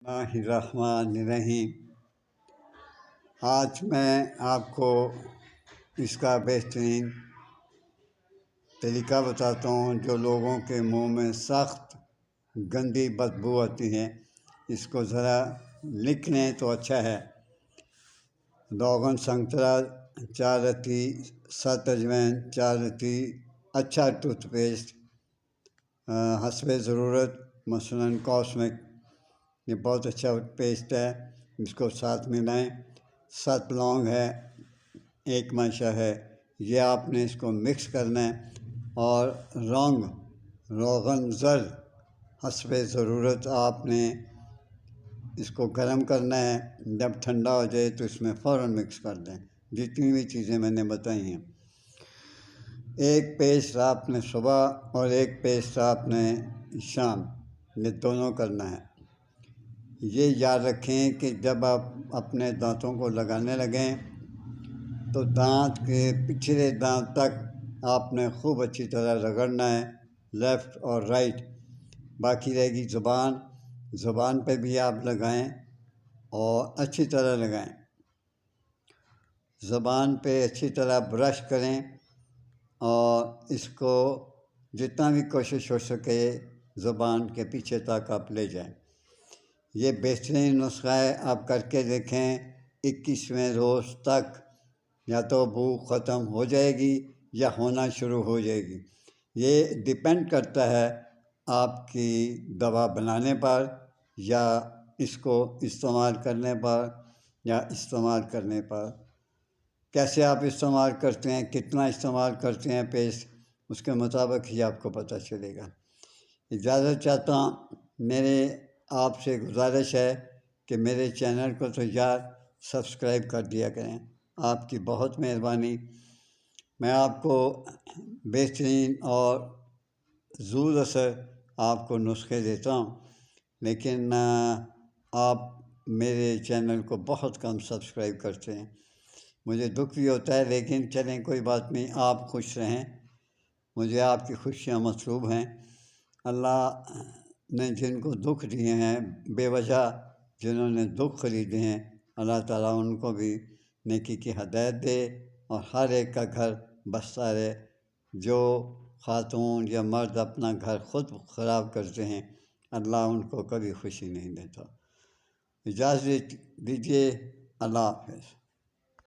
اللہ الرحمن الرحیم۔ آج میں آپ کو اس کا بہترین طریقہ بتاتا ہوں جو لوگوں کے منہ میں سخت گندی بدبو آتی ہے، اس کو ذرا لکھ لیں تو اچھا ہے۔ روغن سنگترا 4 رتی، 7 اجوائن 4 رتی، اچھا ٹوتھ پیسٹ حسب ضرورت، مثلاً کاسمک، یہ بہت اچھا پیسٹ ہے، اس کو ساتھ ملائیں۔ 7 لونگ ہے، 1 منشا ہے، یہ آپ نے اس کو مکس کرنا ہے اور روغن زرد حسب ضرورت آپ نے اس کو گرم کرنا ہے۔ جب ٹھنڈا ہو جائے تو اس میں فوراً مکس کر دیں، جتنی بھی چیزیں میں نے بتائی ہیں۔ 1 پیسٹ آپ نے صبح اور 1 پیسٹ آپ نے شام، یہ دونوں کرنا ہے۔ یہ یاد رکھیں کہ جب آپ اپنے دانتوں کو لگانے لگیں تو دانت کے پچھلے دانت تک آپ نے خوب اچھی طرح رگڑنا ہے، لیفٹ اور رائٹ۔ باقی رہے گی زبان پہ بھی آپ لگائیں اور اچھی طرح لگائیں۔ زبان پہ اچھی طرح برش کریں اور اس کو جتنا بھی کوشش ہو سکے زبان کے پیچھے تک آپ لے جائیں۔ یہ بہترین نسخہ ہے، آپ کر کے دیکھیں۔ 21ویں روز تک یا تو بو ختم ہو جائے گی یا ہونا شروع ہو جائے گی۔ یہ ڈپینڈ کرتا ہے آپ کی دوا بنانے پر یا اس کو استعمال کرنے پر کیسے آپ استعمال کرتے ہیں، کتنا استعمال کرتے ہیں پیسٹ، اس کے مطابق ہی آپ کو پتہ چلے گا۔ اجازت چاہتا ہوں، آپ سے گزارش ہے کہ میرے چینل کو تو یار سبسکرائب کر دیا کریں، آپ کی بہت مہربانی۔ میں آپ کو بہترین اور زود اثر آپ کو نسخے دیتا ہوں، لیکن آپ میرے چینل کو بہت کم سبسکرائب کرتے ہیں، مجھے دکھ بھی ہوتا ہے، لیکن چلیں کوئی بات نہیں، آپ خوش رہیں، مجھے آپ کی خوشیاں مطلوب ہیں۔ اللہ نے جن کو دکھ دیے ہیں بے وجہ، جنہوں نے دکھ خریدے ہیں، اللہ تعالیٰ ان کو بھی نیکی کی ہدایت دے اور ہر ایک کا گھر بستا رہے۔ جو خاتون یا مرد اپنا گھر خود خراب کرتے ہیں، اللہ ان کو کبھی خوشی نہیں دیتا۔ اجازت دیجیے، اللہ حافظ۔